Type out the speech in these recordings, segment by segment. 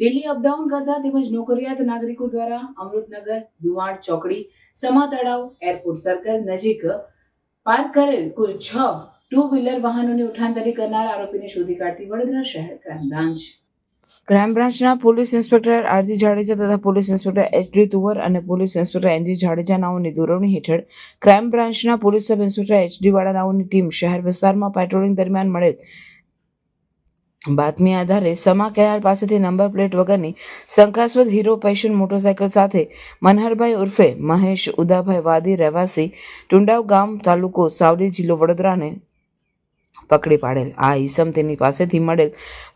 Daily up down करता તેમજ નોકરિયાત નાગરિકો દ્વારા અમૃતનગર, દુવાડ ચોકડી, સમા તળાવ, એરપોર્ટ સર્કલ નજીક પાર્ક કરેલ કુલ 6 ટુ વ્હીલર વાહનોની ઉઠાંતરી કરનાર આરોપીને શોધી કાઢતી વડોદરા શહેર ક્રાઇમ બ્રાન્ચના પોલીસ ઇન્સ્પેક્ટર આરજી જાડેજા તથા પોલીસ ઇન્સ્પેક્ટર એચડી તુવર અને પોલીસ ઇન્સ્પેક્ટર એનજી જાડેજા નાઓની દોરવણી હેઠળ ક્રાઇમ બ્રાન્ચના પોલીસ સબ ઇન્સ્પેક્ટર એચડી વાળા નાઓની ટીમ શહેર વિસ્તારમાં પેટ્રોલિંગ દરમિયાન મળેલ બાતમી આધારે સમા કેનાલ પાસેથી નંબર પ્લેટ વગરની શંકાસ્પદ હીરો પેશન મોટરસાયકલ સાથે મનહરભાઈ ઉર્ફે મહેશ ઉદાભાઈ વાદી રહેવાસી ટુંડાવ ગામ તાલુકો સાવલી જિલ્લો વડોદરાને પકડી પાડેલ. આ ઈસમ તેની પાસેથી મળેલ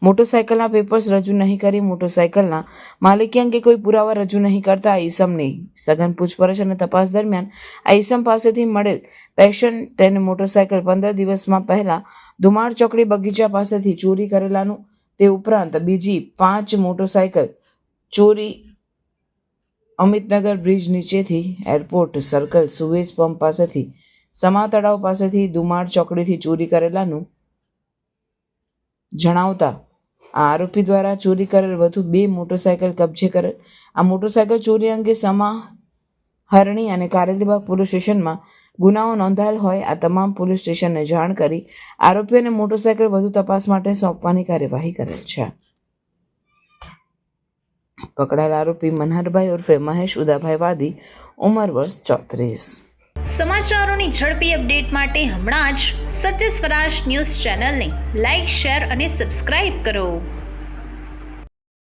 મોટરસાયકલના પેપર્સ રજૂ નહીં કરી મોટરસાયકલના માલિકી અંગે કોઈ પુરાવા રજૂ નહીં કરતા આ ઈસમની સઘન પૂછપરછ અને તપાસ દરમિયાન આ ઈસમ પાસેથી મળેલ પેશન તેને મોટરસાયકલ 15 દિવસમાં પહેલા દુમાડ ચોકડી બગીચા પાસેથી ચોરી કરેલાનું, તે ઉપરાંત બીજી 5 મોટરસાયકલ ચોરી અમિતનગર બ્રિજ નીચેથી એરપોર્ટ સર્કલ સુવેઝ પંપ પાસેથી સમા તળાવ પાસેથી દુમાડ ચોકડીથી ચોરી કરેલાનું જણાવતા આ આરોપી દ્વારા ચોરી કરેલ વધુ 2 મોટરસાયકલ કબજે કરેલ. આ મોટરસાયકલ ચોરી અંગે સમા, હરણી અને કારેલીબાગ પોલીસ સ્ટેશનમાં ગુનાઓ નોંધાયેલ હોય આ તમામ પોલીસ સ્ટેશનને જાણ કરી આરોપીઓને મોટરસાયકલ વધુ તપાસ માટે સોંપવાની કાર્યવાહી કરેલ છે. પકડાયેલ આરોપી મનહરભાઈ ઉર્ફે મહેશ ઉદાભાઈ વાદી, ઉંમર વર્ષ 34. સમાચારોની ઝડપી અપડેટ માટે હમણાં જ સત્ય સ્વરાજ ન્યૂઝ ચેનલને લાઇક, શેર અને સબસ્ક્રાઇબ કરો.